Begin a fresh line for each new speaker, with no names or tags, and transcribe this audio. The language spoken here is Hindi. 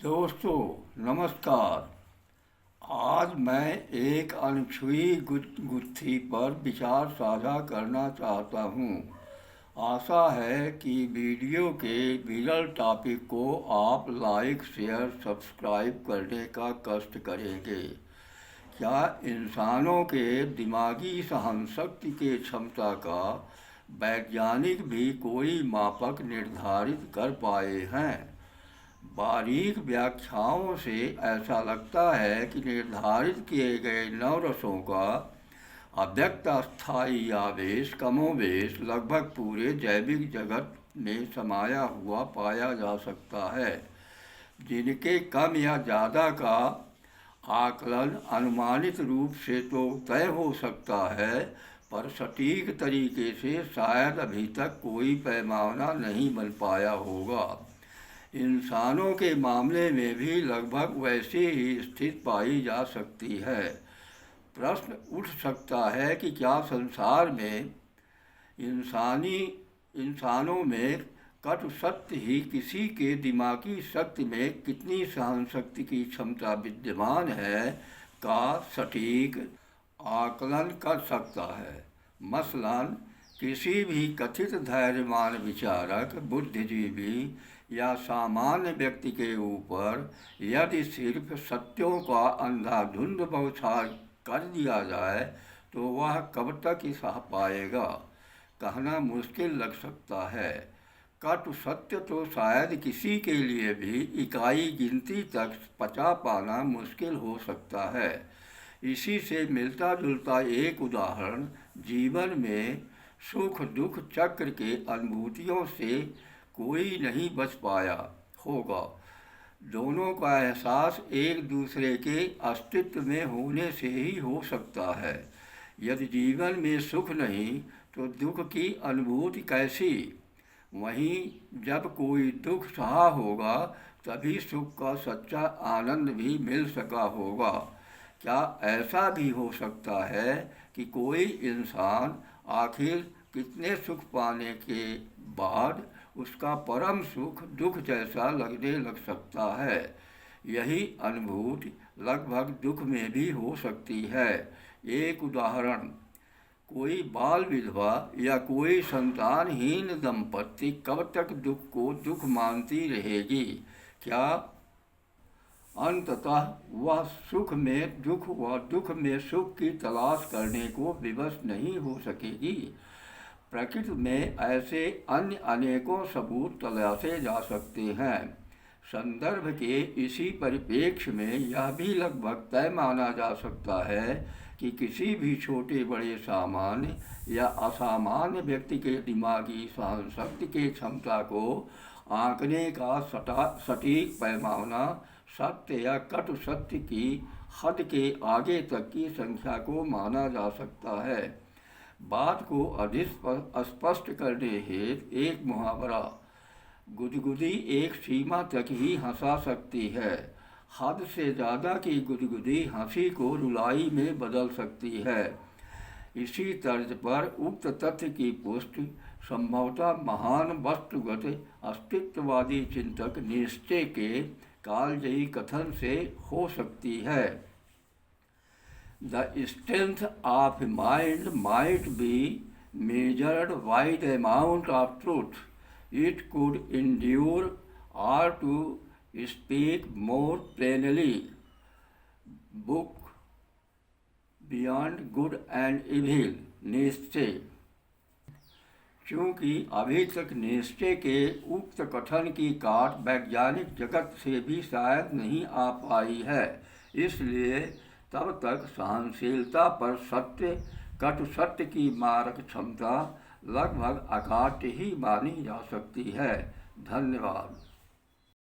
दोस्तों नमस्कार। आज मैं एक अनछुई गुत्थी पर विचार साझा करना चाहता हूँ। आशा है कि वीडियो के विरल टॉपिक को आप लाइक शेयर सब्सक्राइब करने का कष्ट करेंगे। क्या इंसानों के दिमागी सहनशक्ति के क्षमता का वैज्ञानिक भी कोई मापक निर्धारित कर पाए हैं? बारीक व्याख्याओं से ऐसा लगता है कि निर्धारित किए गए नवरसों का अव्यक्त अस्थायी आवेश कमोवेश लगभग पूरे जैविक जगत में समाया हुआ पाया जा सकता है, जिनके कम या ज़्यादा का आकलन अनुमानित रूप से तो तय हो सकता है, पर सटीक तरीके से शायद अभी तक कोई पैमाना नहीं बन पाया होगा। इंसानों के मामले में भी लगभग वैसी ही स्थिति पाई जा सकती है। प्रश्न उठ सकता है कि क्या संसार में इंसानों में कटु सत्य ही किसी के दिमागी शक्ति में कितनी सहन शक्ति की क्षमता विद्यमान है का सटीक आकलन कर सकता है। मसलन किसी भी कथित धैर्यवान विचारक, बुद्धिजीवी या सामान्य व्यक्ति के ऊपर यदि सिर्फ सत्यों का अंधाधुंध बौछार कर दिया जाए तो वह कब तक ही सह पाएगा, कहना मुश्किल लग सकता है। कटु सत्य तो शायद किसी के लिए भी इकाई गिनती तक पचा पाना मुश्किल हो सकता है। इसी से मिलता जुलता एक उदाहरण जीवन में सुख दुख चक्र के अनुभूतियों से कोई नहीं बच पाया होगा। दोनों का एहसास एक दूसरे के अस्तित्व में होने से ही हो सकता है। यदि जीवन में सुख नहीं तो दुख की अनुभूति कैसी? वहीं जब कोई दुख सहा होगा तभी सुख का सच्चा आनंद भी मिल सका होगा। क्या ऐसा भी हो सकता है कि कोई इंसान आखिर कितने सुख पाने के बाद उसका परम सुख दुख जैसा लगने लग सकता है? यही अनुभूति लगभग दुख में भी हो सकती है। एक उदाहरण, कोई बाल विधवा या कोई संतानहीन दंपत्ति कब तक दुख को दुख मानती रहेगी? क्या अंततः वह सुख में दुख व दुख में सुख की तलाश करने को विवश नहीं हो सकेगी? प्रकृति में ऐसे अन्य अनेकों सबूत तलाशे जा सकते हैं। संदर्भ के इसी परिप्रेक्ष्य में यह भी लगभग तय माना जा सकता है कि किसी भी छोटे बड़े सामान्य या असामान्य व्यक्ति के दिमागी सहनशक्ति की क्षमता को आंकने का सटीक पैमाना सत्य या कटु सत्य की हद के आगे तक की संख्या को माना जा सकता है। बात को अधिक स्पष्ट करने हेतु एक मुहावरा, गुदगुदी एक सीमा तक ही हंसा सकती है, हद से ज़्यादा की गुदगुदी हंसी को रुलाई में बदल सकती है। इसी तर्ज पर उक्त तथ्य की पुष्टि संभवतः महान वस्तुगत अस्तित्ववादी चिंतक नीत्शे के कालजयी कथन से हो सकती है। The strength of mind might be measured by the amount of truth it could endure, or to speak more plainly, book Beyond Good and Evil, Nietzsche. चूँकि अभी तक नीत्शे के उक्त कथन की काट वैज्ञानिक जगत से भी शायद नहीं आ पाई है, इसलिए तब तक सहनशीलता पर सत्य कटु सत्य की मारक क्षमता लगभग अकाट्य ही मानी जा सकती है। धन्यवाद।